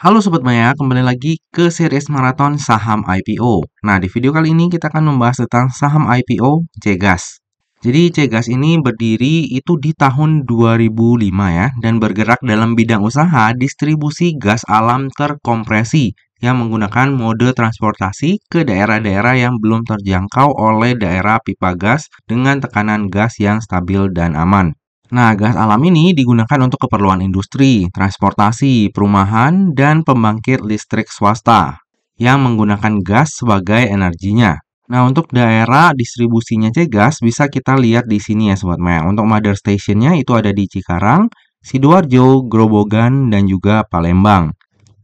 Halo Sobat Maya, kembali lagi ke series maraton saham IPO. Nah, di video kali ini kita akan membahas tentang saham IPO Cegas. Jadi Cegas ini berdiri itu di tahun 2005 ya, dan bergerak dalam bidang usaha distribusi gas alam terkompresi yang menggunakan mode transportasi ke daerah-daerah yang belum terjangkau oleh daerah pipa gas dengan tekanan gas yang stabil dan aman. Nah, gas alam ini digunakan untuk keperluan industri, transportasi, perumahan, dan pembangkit listrik swasta yang menggunakan gas sebagai energinya. Nah, untuk daerah distribusinya Cegas bisa kita lihat di sini ya Sobat Maya. Untuk mother stationnya itu ada di Cikarang, Sidoarjo, Grobogan, dan juga Palembang.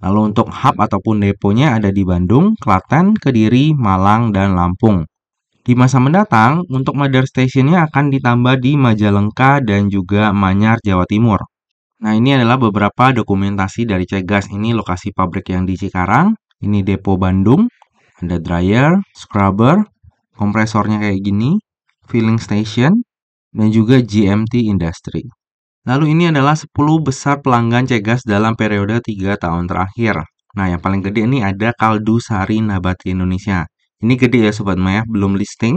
Lalu untuk hub ataupun deponya ada di Bandung, Klaten, Kediri, Malang, dan Lampung. Di masa mendatang, untuk mother stationnya akan ditambah di Majalengka dan juga Manyar, Jawa Timur. Nah, ini adalah beberapa dokumentasi dari Cegas. Ini lokasi pabrik yang di Cikarang, ini depo Bandung, ada dryer, scrubber, kompresornya kayak gini, filling station, dan juga GMT Industry. Lalu ini adalah 10 besar pelanggan Cegas dalam periode 3 tahun terakhir. Nah, yang paling gede ini ada Kaldu Sari Nabati Indonesia. Ini gede ya Sobat Maya, belum listing.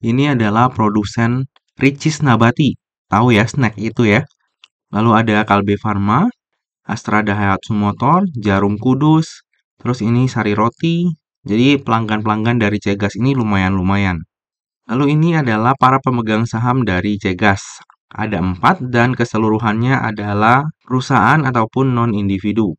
Ini adalah produsen Ricis Nabati. Tahu ya, snack itu ya. Lalu ada Kalbe Farma, Astra Daihatsu Motor, Jarum Kudus, terus ini Sari Roti. Jadi pelanggan-pelanggan dari Cegas ini lumayan-lumayan. Lalu ini adalah para pemegang saham dari Cegas. Ada 4 dan keseluruhannya adalah perusahaan ataupun non-individu.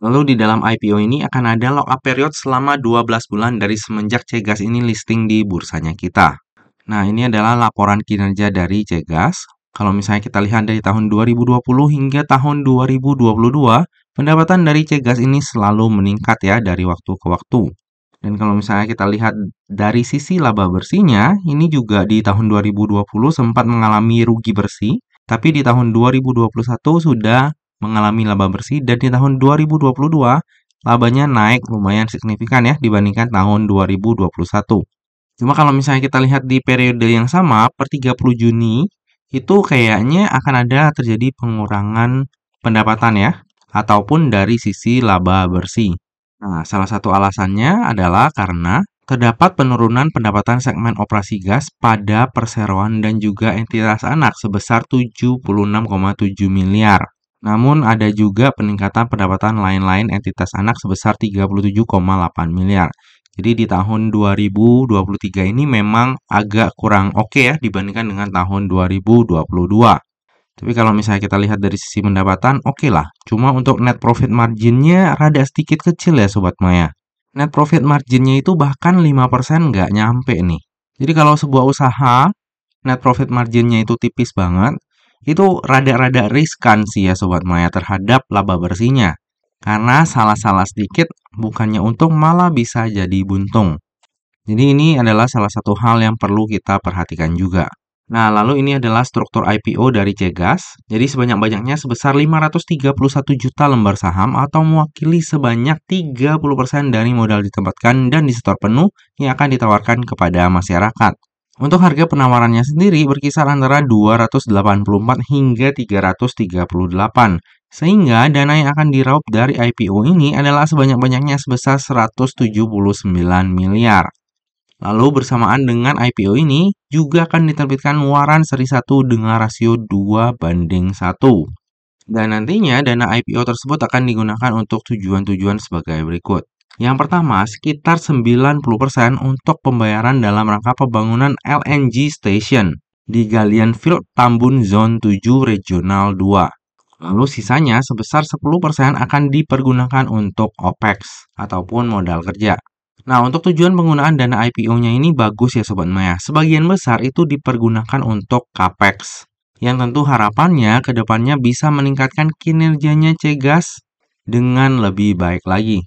Lalu di dalam IPO ini akan ada lock-up period selama 12 bulan dari semenjak Cegas ini listing di bursanya kita. Nah, ini adalah laporan kinerja dari Cegas. Kalau misalnya kita lihat dari tahun 2020 hingga tahun 2022, pendapatan dari Cegas ini selalu meningkat ya dari waktu ke waktu. Dan kalau misalnya kita lihat dari sisi laba bersihnya, ini juga di tahun 2020 sempat mengalami rugi bersih, tapi di tahun 2021 sudah mengalami laba bersih dan di tahun 2022 labanya naik lumayan signifikan ya dibandingkan tahun 2021. Cuma kalau misalnya kita lihat di periode yang sama per 30 Juni itu kayaknya akan ada terjadi pengurangan pendapatan ya ataupun dari sisi laba bersih. Nah, salah satu alasannya adalah karena terdapat penurunan pendapatan segmen operasi gas pada perseroan dan juga entitas anak sebesar 76,7 miliar. Namun ada juga peningkatan pendapatan lain-lain entitas anak sebesar 37,8 miliar. Jadi di tahun 2023 ini memang agak kurang oke ya dibandingkan dengan tahun 2022. Tapi kalau misalnya kita lihat dari sisi pendapatan, oke lah. Cuma untuk net profit marginnya rada sedikit kecil ya Sobat Maya. Net profit marginnya itu bahkan 5% nggak nyampe nih. Jadi kalau sebuah usaha, net profit marginnya itu tipis banget, itu rada-rada riskan sih ya Sobat Maya terhadap laba bersihnya. Karena salah-salah sedikit bukannya untung malah bisa jadi buntung. Jadi ini adalah salah satu hal yang perlu kita perhatikan juga. Nah, lalu ini adalah struktur IPO dari Cegas. Jadi sebanyak-banyaknya sebesar 531 juta lembar saham atau mewakili sebanyak 30% dari modal ditempatkan dan disetor penuh yang akan ditawarkan kepada masyarakat. Untuk harga penawarannya sendiri berkisar antara 284 hingga 338. Sehingga dana yang akan diraup dari IPO ini adalah sebanyak-banyaknya sebesar 179 miliar. Lalu bersamaan dengan IPO ini juga akan diterbitkan waran seri 1 dengan rasio 2:1. Dan nantinya dana IPO tersebut akan digunakan untuk tujuan-tujuan sebagai berikut. Yang pertama, sekitar 90% untuk pembayaran dalam rangka pembangunan LNG Station di Galian Field Tambun Zone 7 Regional 2. Lalu sisanya sebesar 10% akan dipergunakan untuk OPEX ataupun modal kerja. Nah, untuk tujuan penggunaan dana IPO-nya ini bagus ya Sobat Maya. Sebagian besar itu dipergunakan untuk CAPEX. Yang tentu harapannya ke depannya bisa meningkatkan kinerjanya Cegas dengan lebih baik lagi.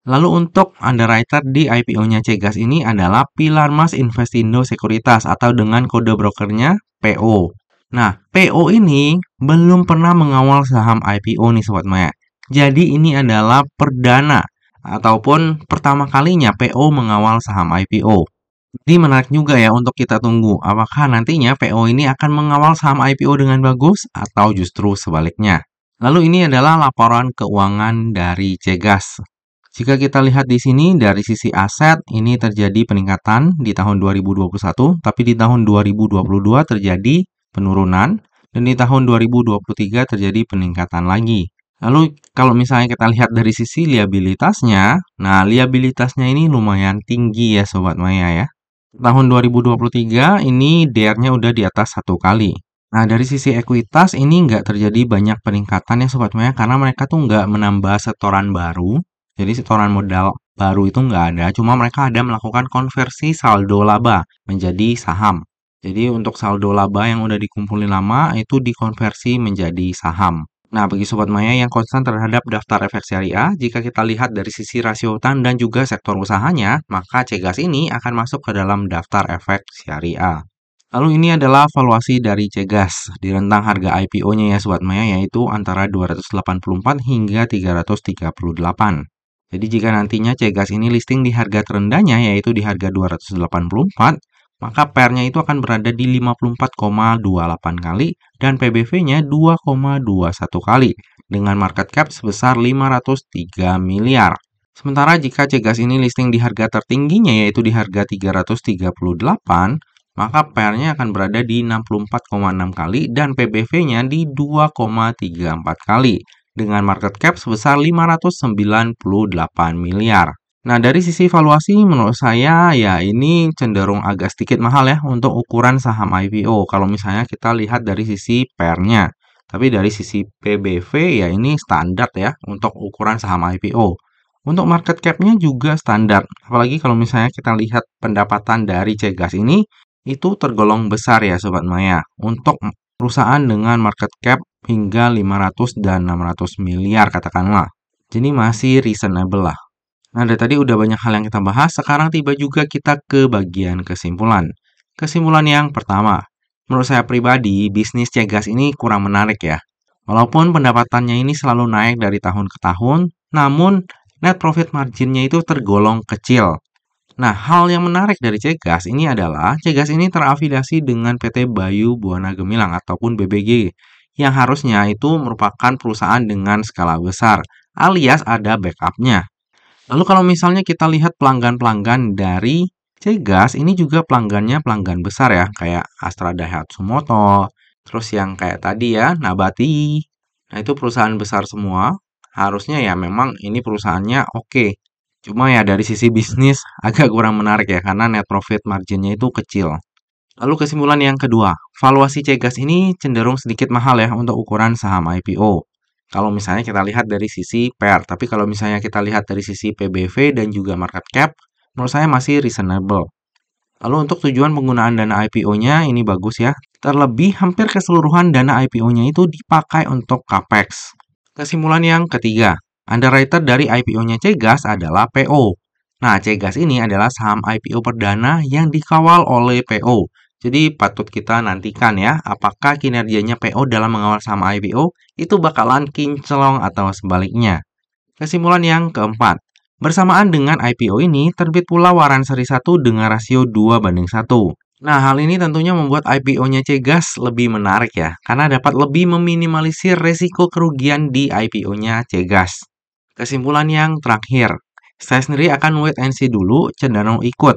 Lalu untuk underwriter di IPO-nya Cegas ini adalah Pilar Mas Investindo Sekuritas atau dengan kode brokernya PO. Nah, PO ini belum pernah mengawal saham IPO nih Sobat Maya. Jadi ini adalah perdana ataupun pertama kalinya PO mengawal saham IPO. Jadi menarik juga ya untuk kita tunggu apakah nantinya PO ini akan mengawal saham IPO dengan bagus atau justru sebaliknya. Lalu ini adalah laporan keuangan dari Cegas. Jika kita lihat di sini dari sisi aset, ini terjadi peningkatan di tahun 2021, tapi di tahun 2022 terjadi penurunan, dan di tahun 2023 terjadi peningkatan lagi. Lalu kalau misalnya kita lihat dari sisi liabilitasnya, nah liabilitasnya ini lumayan tinggi ya Sobat Maya ya. Tahun 2023 ini DR-nya udah di atas 1 kali. Nah, dari sisi ekuitas ini nggak terjadi banyak peningkatan ya Sobat Maya, karena mereka tuh nggak menambah setoran baru. Jadi setoran modal baru itu nggak ada, cuma mereka ada melakukan konversi saldo laba menjadi saham. Jadi untuk saldo laba yang udah dikumpulin lama itu dikonversi menjadi saham. Nah, bagi Sobat Maya yang konsen terhadap daftar efek syariah, jika kita lihat dari sisi rasio utang dan juga sektor usahanya, maka Cegas ini akan masuk ke dalam daftar efek syariah. Lalu ini adalah valuasi dari Cegas di rentang harga IPO-nya ya Sobat Maya, yaitu antara 284 hingga 338. Jadi jika nantinya Cegas ini listing di harga terendahnya yaitu di harga 284, maka PER-nya itu akan berada di 54,28 kali dan PBV-nya 2,21 kali dengan market cap sebesar 503 miliar. Sementara jika Cegas ini listing di harga tertingginya yaitu di harga 338, maka PER-nya akan berada di 64,6 kali dan PBV-nya di 2,34 kali dengan market cap sebesar 598 miliar. Nah, dari sisi valuasi menurut saya ya ini cenderung agak sedikit mahal ya untuk ukuran saham IPO kalau misalnya kita lihat dari sisi PER-nya. Tapi dari sisi PBV ya ini standar ya untuk ukuran saham IPO. Untuk market cap-nya juga standar. Apalagi kalau misalnya kita lihat pendapatan dari Cegas ini itu tergolong besar ya Sobat Maya untuk perusahaan dengan market cap hingga 500 dan 600 miliar katakanlah. Jadi masih reasonable lah. Nah, dari tadi udah banyak hal yang kita bahas, sekarang tiba juga kita ke bagian kesimpulan. Kesimpulan yang pertama, menurut saya pribadi, bisnis Cegas ini kurang menarik ya. Walaupun pendapatannya ini selalu naik dari tahun ke tahun, namun net profit marginnya itu tergolong kecil. Nah, hal yang menarik dari Cegas ini adalah Cegas ini terafiliasi dengan PT Bayu Buana Gemilang ataupun BBG yang harusnya itu merupakan perusahaan dengan skala besar alias ada backup-nya. Lalu kalau misalnya kita lihat pelanggan-pelanggan dari Cegas ini juga pelanggannya pelanggan besar ya kayak Astra Daihatsu Motor, terus yang kayak tadi ya Nabati. Nah, itu perusahaan besar semua. Harusnya ya memang ini perusahaannya oke. Cuma ya dari sisi bisnis agak kurang menarik ya karena net profit marginnya itu kecil. Lalu kesimpulan yang kedua, valuasi Cegas ini cenderung sedikit mahal ya untuk ukuran saham IPO. Kalau misalnya kita lihat dari sisi PER, tapi kalau misalnya kita lihat dari sisi PBV dan juga market cap, menurut saya masih reasonable. Lalu untuk tujuan penggunaan dana IPO-nya ini bagus ya. Terlebih hampir keseluruhan dana IPO-nya itu dipakai untuk CAPEX. Kesimpulan yang ketiga, underwriter dari IPO-nya Cegas adalah PO. Nah, Cegas ini adalah saham IPO perdana yang dikawal oleh PO. Jadi patut kita nantikan ya, apakah kinerjanya PO dalam mengawal saham IPO itu bakalan kinclong atau sebaliknya. Kesimpulan yang keempat, bersamaan dengan IPO ini terbit pula waran seri 1 dengan rasio 2:1. Nah, hal ini tentunya membuat IPO-nya Cegas lebih menarik ya, karena dapat lebih meminimalisir resiko kerugian di IPO-nya Cegas. Kesimpulan yang terakhir, saya sendiri akan wait and see dulu, cenderung ikut.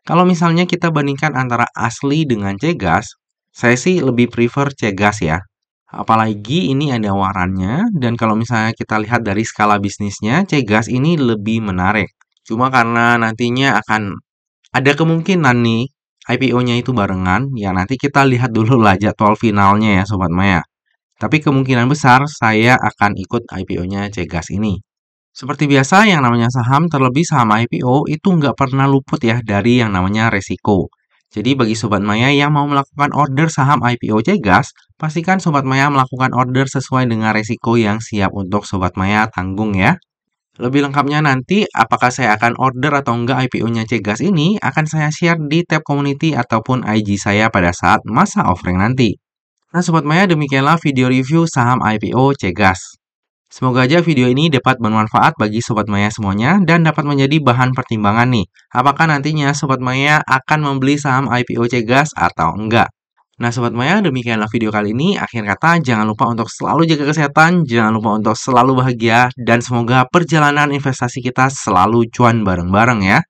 Kalau misalnya kita bandingkan antara asli dengan Cegas, saya sih lebih prefer Cegas ya. Apalagi ini ada warannya, dan kalau misalnya kita lihat dari skala bisnisnya, Cegas ini lebih menarik. Cuma karena nantinya akan ada kemungkinan nih, IPO-nya itu barengan, ya nanti kita lihat dulu lah jadwal finalnya ya Sobat Maya. Tapi kemungkinan besar saya akan ikut IPO-nya Cegas ini. Seperti biasa, yang namanya saham, terlebih saham IPO, itu nggak pernah luput ya dari yang namanya resiko. Jadi bagi Sobat Maya yang mau melakukan order saham IPO Cegas, pastikan Sobat Maya melakukan order sesuai dengan resiko yang siap untuk Sobat Maya tanggung ya. Lebih lengkapnya nanti, apakah saya akan order atau enggak IPO-nya Cegas ini, akan saya share di tab community ataupun IG saya pada saat masa offering nanti. Nah Sobat Maya, demikianlah video review saham IPO Cegas. Semoga aja video ini dapat bermanfaat bagi Sobat Maya semuanya dan dapat menjadi bahan pertimbangan nih. Apakah nantinya Sobat Maya akan membeli saham IPO Cegas atau enggak? Nah, Sobat Maya, demikianlah video kali ini. Akhir kata, jangan lupa untuk selalu jaga kesehatan, jangan lupa untuk selalu bahagia, dan semoga perjalanan investasi kita selalu cuan bareng-bareng ya.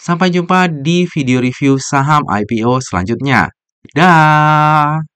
Sampai jumpa di video review saham IPO selanjutnya. Dah.